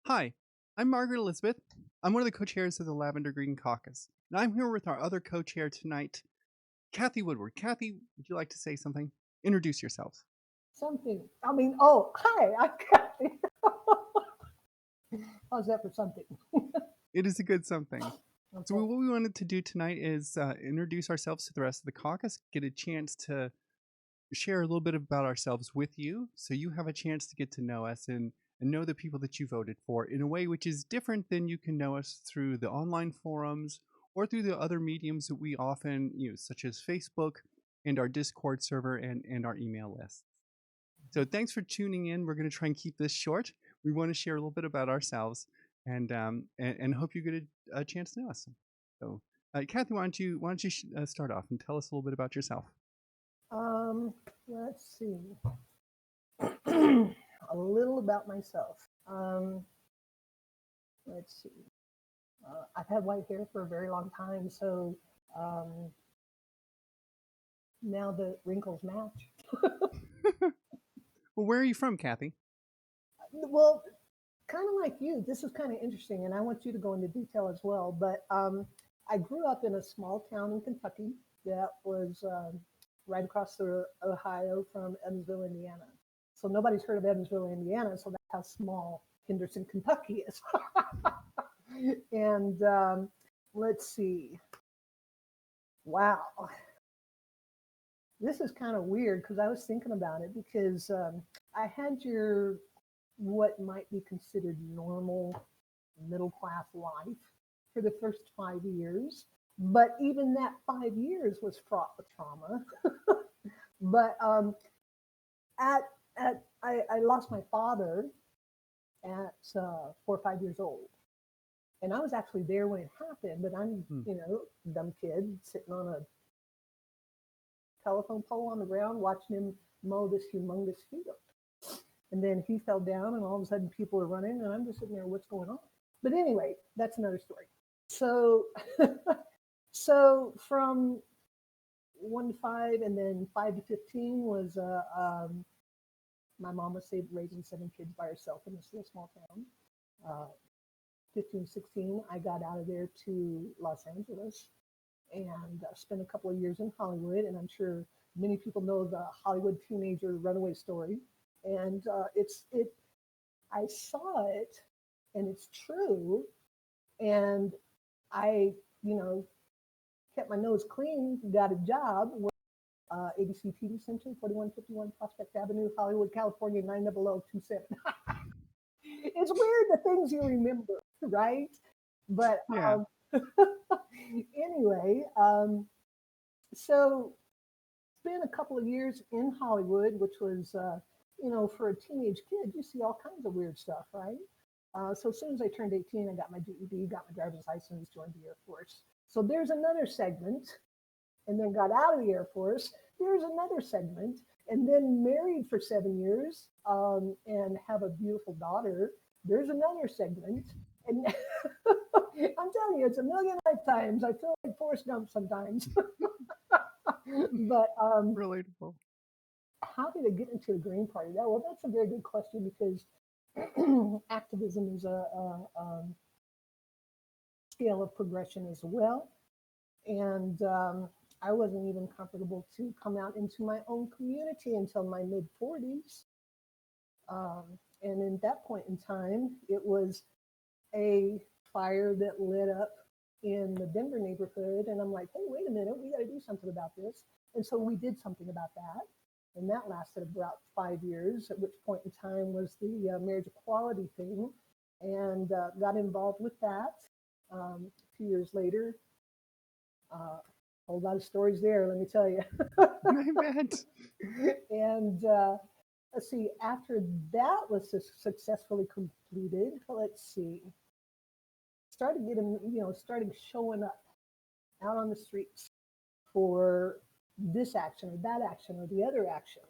Hi, I'm Margaret Elisabeth. I'm one of the co-chairs of the Lavender Green Caucus, and I'm here with our other co-chair tonight, Cathi Woodward. Cathi, would you like to say something? Introduce yourself. Something. Oh, hi, I'm Cathi. How's that for something? It is a good something. So Okay. what we wanted to do tonight is introduce ourselves to the rest of the caucus, get a chance to share a little bit about ourselves with you, so you have a chance to get to know us and know the people that you voted for in a way which is different than you can know us through the online forums or through the other mediums that we often use, such as Facebook and our Discord server and our email list. So thanks for tuning in. We're going to try and keep this short. We want to share a little bit about ourselves and hope you get a chance to know us. So, Cathi, why don't you start off and tell us a little bit about yourself? Um, let's see. A little about myself. Let's see. I've had white hair for a very long time, so um, now the wrinkles match. Well, where are you from, Cathi? Well, kind of like you, this is kind of interesting, and I want you to go into detail as well. But I grew up in a small town in Kentucky that was right across the Ohio from Evansville, Indiana. So nobody's heard of Evansville, Indiana, so that's how small Henderson, Kentucky is. And let's see. Wow, this is kind of weird because I was thinking about it because I had your what might be considered normal middle class life for the first 5 years. But even that 5 years was fraught with trauma. But at, I lost my father at 4 or 5 years old. And I was actually there when it happened, but I'm, Hmm. dumb kid sitting on a telephone pole on the ground watching him mow this humongous field. And then he fell down, and all of a sudden people are running, and I'm just sitting there, what's going on? But anyway, that's another story. So, so from 1 to 5, and then 5 to 15 was my mom was raising 7 kids by herself in this little small town. 15, 16, I got out of there to Los Angeles and spent a couple of years in Hollywood. And I'm sure many people know the Hollywood teenager runaway story. And I saw it, and it's true. And I, you know, kept my nose clean, got a job with ABC TV Center, 4151 Prospect Avenue, Hollywood, California, 90027. It's weird the things you remember, right? But Yeah. anyway, so spent a couple of years in Hollywood, which was, for a teenage kid, you see all kinds of weird stuff, right? So as soon as I turned 18, I got my GED, got my driver's license, joined the Air Force. So there's another segment, and then got out of the Air Force. There's another segment, and then married for 7 years and have a beautiful daughter. There's another segment. And I'm telling you, it's a million lifetimes. I feel like Forrest Gump sometimes. But Relatable. how did I get into the Green Party? Well, that's a very good question because activism is a scale of progression as well. And I wasn't even comfortable to come out into my own community until my mid 40s. Um, and in that point in time, it was a fire that lit up in the Denver neighborhood. And I'm like, hey, wait a minute, we got to do something about this. And so we did something about that. And that lasted about 5 years, at which point in time was the marriage equality thing, and got involved with that. A few years later, a whole lot of stories there, let me tell you. I bet. And let's see, after that was successfully completed, let's see, started showing up out on the streets for this action or that action or the other action.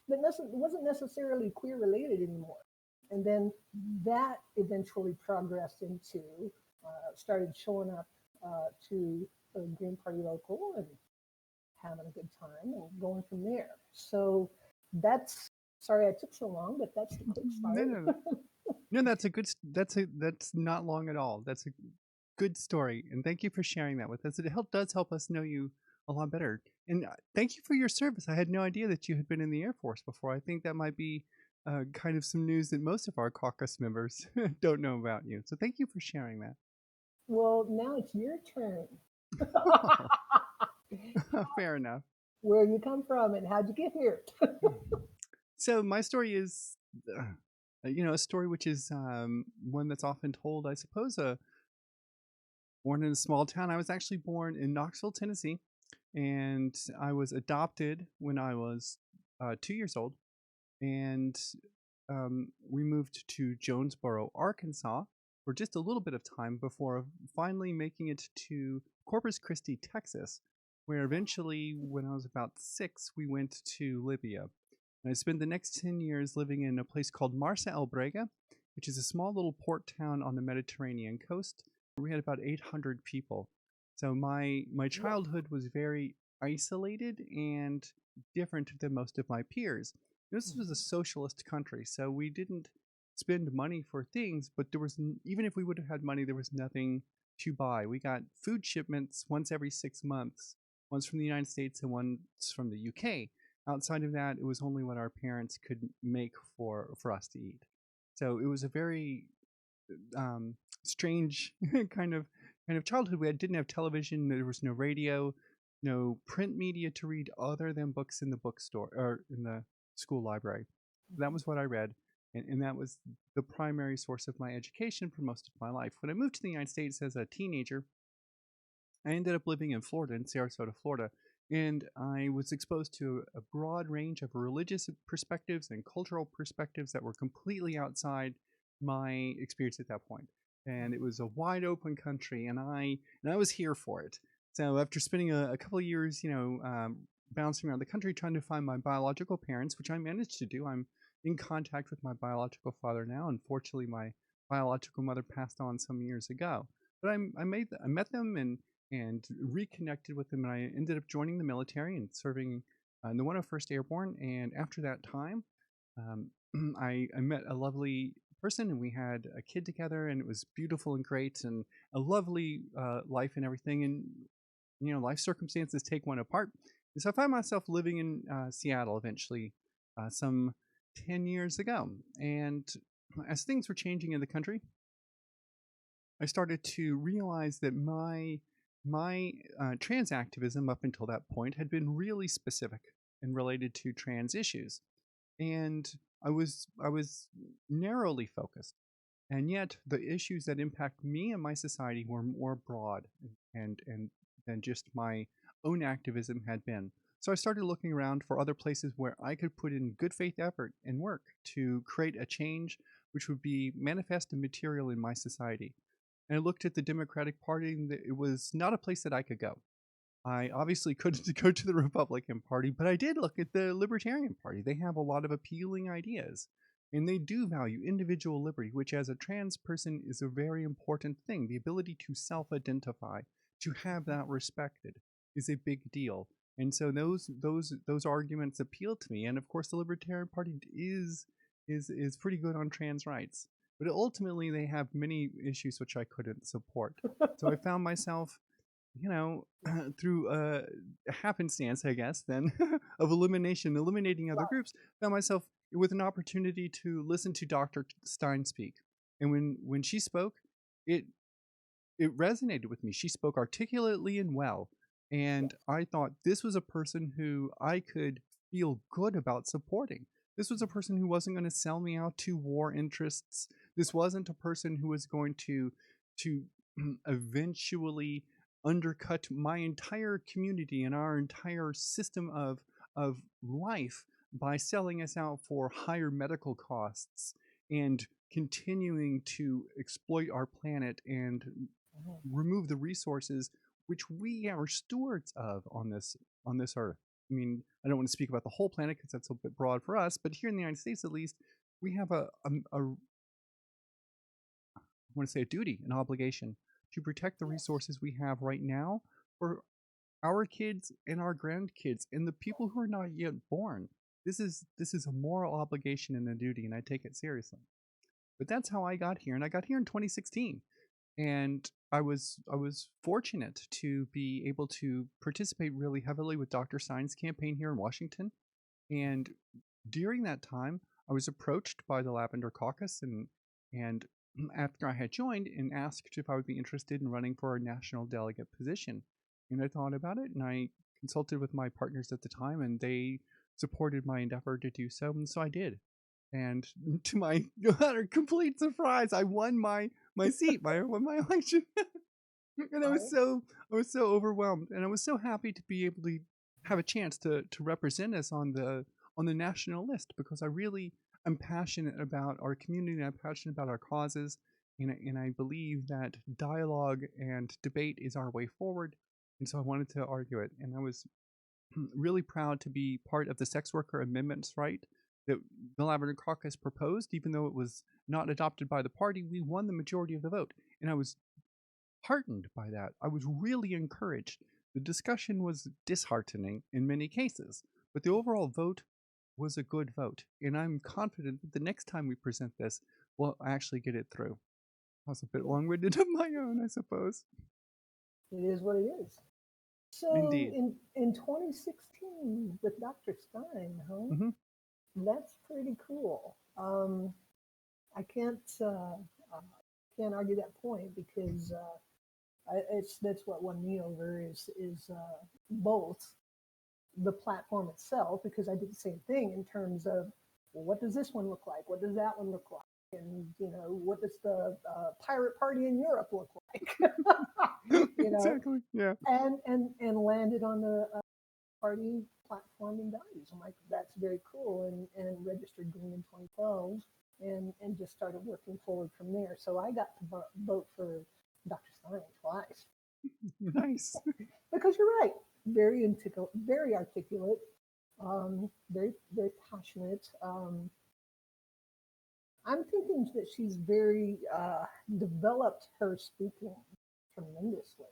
But it wasn't necessarily queer related anymore. And then that eventually progressed into started showing up to the Green Party local and having a good time and going from there. So that's sorry I took so long, but that's the quick No, start. no, no. No, that's a that's not long at all. That's a good story, and thank you for sharing that with us. It does help us know you a lot better. And thank you for your service. I had no idea that you had been in the Air Force before. I think that might be kind of some news that most of our caucus members don't know about you. So thank you for sharing that. Well, now it's your turn. Fair enough. Where you come from and how'd you get here? So my story is, a story which is one that's often told, I suppose. Born in a small town. I was actually born in Knoxville, Tennessee, and I was adopted when I was 2 years old, and we moved to Jonesboro, Arkansas, for just a little bit of time before finally making it to Corpus Christi, Texas, where eventually, when I was about 6, we went to Libya. And I spent the next 10 years living in a place called Marsa El Brega, which is a small little port town on the Mediterranean coast. We had about 800 people. So my Wow. childhood was very isolated and different than most of my peers. This was a socialist country, so we didn't spend money for things, but there was, even if we would have had money, there was nothing to buy. We got food shipments once every 6 months, once from the United States and once from the UK. Outside of that, it was only what our parents could make for us to eat. So it was a very strange kind of childhood. Didn't have television. There was no radio, no print media to read other than books in the bookstore or in the school library. That was what I read, and that was the primary source of my education for most of my life. When I moved to the United States as a teenager, I ended up living in Florida, in Sarasota, Florida, and I was exposed to a broad range of religious perspectives and cultural perspectives that were completely outside my experience at that point. And it was a wide open country, and I was here for it. So after spending a couple of years, bouncing around the country trying to find my biological parents, which I managed to do, I'm in contact with my biological father now. Unfortunately, my biological mother passed on some years ago, but I met them and reconnected with them. And I ended up joining the military and serving in the 101st Airborne. And after that time, um, I met a lovely person, and we had a kid together, and it was beautiful and great, and a lovely life and everything. And life circumstances take one apart. And so I found myself living in Seattle eventually, some 10 years ago. And as things were changing in the country, I started to realize that my trans activism up until that point had been really specific and related to trans issues, and I was narrowly focused, and yet the issues that impact me and my society were more broad and than just my own activism had been. So I started looking around for other places where I could put in good faith effort and work to create a change which would be manifest and material in my society. And I looked at the Democratic Party, and it was not a place that I could go. I obviously couldn't go to the Republican Party, but I did look at the Libertarian Party. They have a lot of appealing ideas, and they do value individual liberty, which as a trans person is a very important thing. The ability to self-identify, to have that respected, is a big deal. And so those arguments appeal to me. And of course, the Libertarian Party is pretty good on trans rights. But ultimately, they have many issues which I couldn't support. So I found myself, through a happenstance, I guess, then of eliminating other Wow. groups, found myself with an opportunity to listen to Dr. Stein speak. And when she spoke, it it resonated with me. She spoke articulately and well. And I thought this was a person who I could feel good about supporting. This was a person who wasn't going to sell me out to war interests. This wasn't a person who was going to eventually undercut my entire community and our entire system of life by selling us out for higher medical costs and continuing to exploit our planet and Mhm. remove the resources which we are stewards of on this earth. I mean, I don't want to speak about the whole planet because that's a bit broad for us, but here in the United States, at least, we have I want to say a duty, an obligation to protect the Yes. resources we have right now for our kids and our grandkids and the people who are not yet born. This is a moral obligation and a duty, and I take it seriously. But that's how I got here, and I got here in 2016. And I was fortunate to be able to participate really heavily with Dr. Stein's campaign here in Washington. And during that time, I was approached by the Lavender Caucus, and after I had joined, and asked if I would be interested in running for a national delegate position. And I thought about it, and I consulted with my partners at the time, and they supported my endeavor to do so, and so I did. And to my utter complete surprise, I won my seat. I won my election. And Right. I was so overwhelmed, and I was so happy to be able to have a chance to represent us on the national list, because I really am passionate about our community, and I'm passionate about our causes, and I believe that dialogue and debate is our way forward. And so I wanted to argue it, and I was really proud to be part of the sex worker amendments right that the Lavender Caucus proposed. Even though it was not adopted by the party, we won the majority of the vote, and I was heartened by that. I was really encouraged. The discussion was disheartening in many cases, but the overall vote was a good vote, and I'm confident that the next time we present this, we'll actually get it through. I was a bit Yeah, long-winded of my own, I suppose. it is what it is. So Indeed. in 2016 with Dr. Stein, huh? Hmm. That's pretty cool. I can't argue that point because it's that's what won me over is both the platform itself, because I did the same thing in terms of, well, what does this one look like? What does that one look like? And what does the pirate party in Europe look like? you know, Exactly. Yeah. and landed on the party platform and values. I'm like, that's very cool, and registered green in 2012, and just started working forward from there. So I got to vote for Dr. Stein twice Nice. because you're right, very articulate, very passionate. I'm thinking that she's very developed her speaking tremendously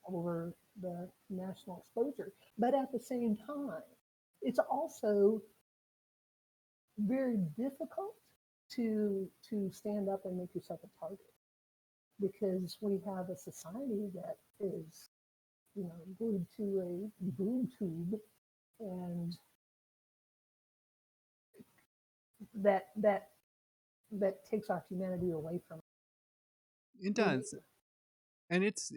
over the national exposure. But at the same time, it's also very difficult to stand up and make yourself a target, because we have a society that is glued to a boob tube, and that takes our humanity away from It it. does. And it's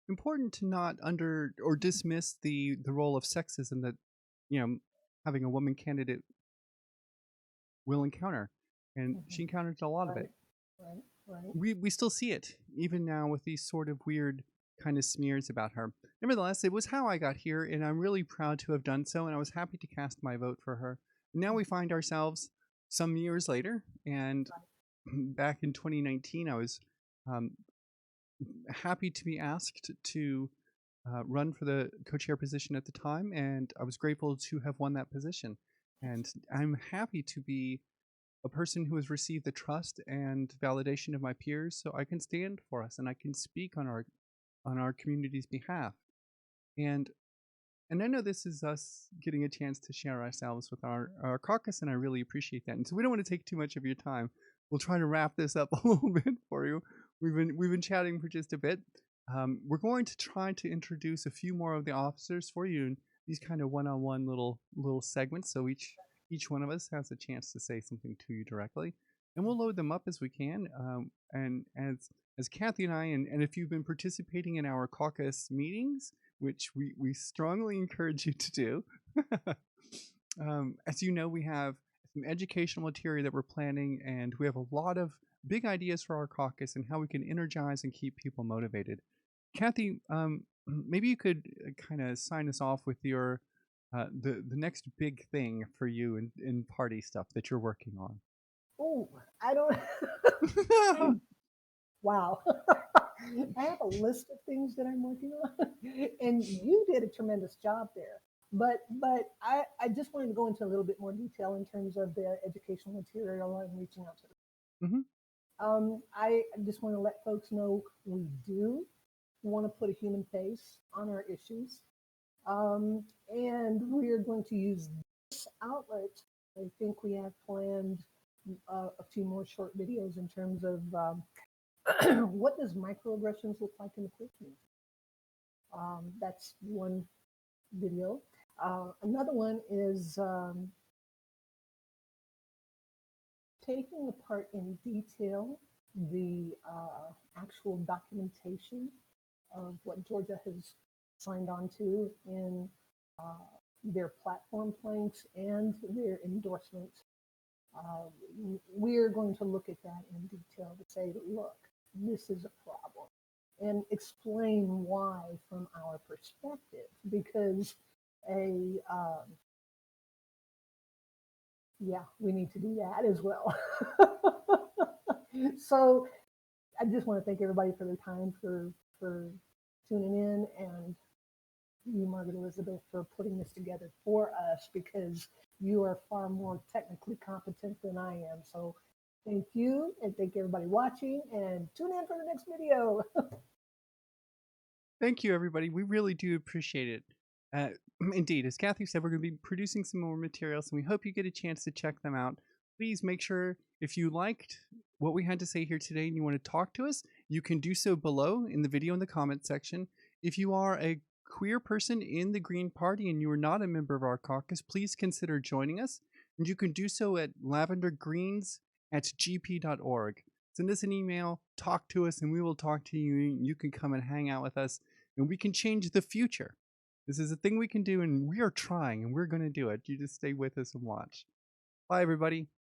important to not under or dismiss the role of sexism that, you know, having a woman candidate will encounter, and she Mhm. encountered a lot of Right, it. right, right. We still see it even now with these sort of weird kind of smears about her. Nevertheless, it was how I got here, and I'm really proud to have done so, and I was happy to cast my vote for her. Now we find ourselves some years later, and back in 2019, I was um, happy to be asked to run for the co-chair position at the time, and I was grateful to have won that position. And I'm happy to be a person who has received the trust and validation of my peers, so I can stand for us and I can speak on our community's behalf. And I know this is us getting a chance to share ourselves with our caucus, and I really appreciate that. And so we don't want to take too much of your time. We'll try to wrap this up a little bit for you. We've been chatting for just a bit. We're going to try to introduce a few more of the officers for you in these kind of one-on-one little segments. So each one of us has a chance to say something to you directly, and we'll load them up as we can. And as Cathi and I, and if you've been participating in our caucus meetings, which we strongly encourage you to do. As you know, we have some educational material that we're planning, and we have a lot of big ideas for our caucus and how we can energize and keep people motivated. Cathi, maybe you could kind of sign us off with your the next big thing for you in party stuff that you're working on. Oh, I don't. Wow. I have a list of things that I'm working on, and you did a tremendous job there. But I just wanted to go into a little bit more detail in terms of the educational material and reaching out to them. Hmm. I just want to let folks know we do want to put a human face on our issues, and we are going to use this outlet. I think we have planned a few more short videos in terms of what does microaggressions look like in the curriculum. That's one video. Another one is taking apart in detail the actual documentation of what Georgia has signed on to in their platform planks and their endorsements. We're going to look at that in detail to say, look, this is a problem, and explain why from our perspective, because yeah, we need to do that as well. So I just want to thank everybody for their time, for tuning in, and you, Margaret, Elizabeth, for putting this together for us, because you are far more technically competent than I am. So thank you, and thank everybody watching, and tune in for the next video. Thank you, everybody. We really do appreciate it. Indeed, as Cathi said, we're going to be producing some more materials, and we hope you get a chance to check them out. Please make sure, if you liked what we had to say here today and you want to talk to us, you can do so below in the video in the comment section. If you are a queer person in the Green Party and you are not a member of our caucus, please consider joining us. And you can do so at lavendergreens@gp.org. Send us an email, talk to us, and we will talk to you. You can come and hang out with us, and we can change the future. This is a thing we can do, and we are trying, and we're going to do it. You just stay with us and watch. Bye, everybody.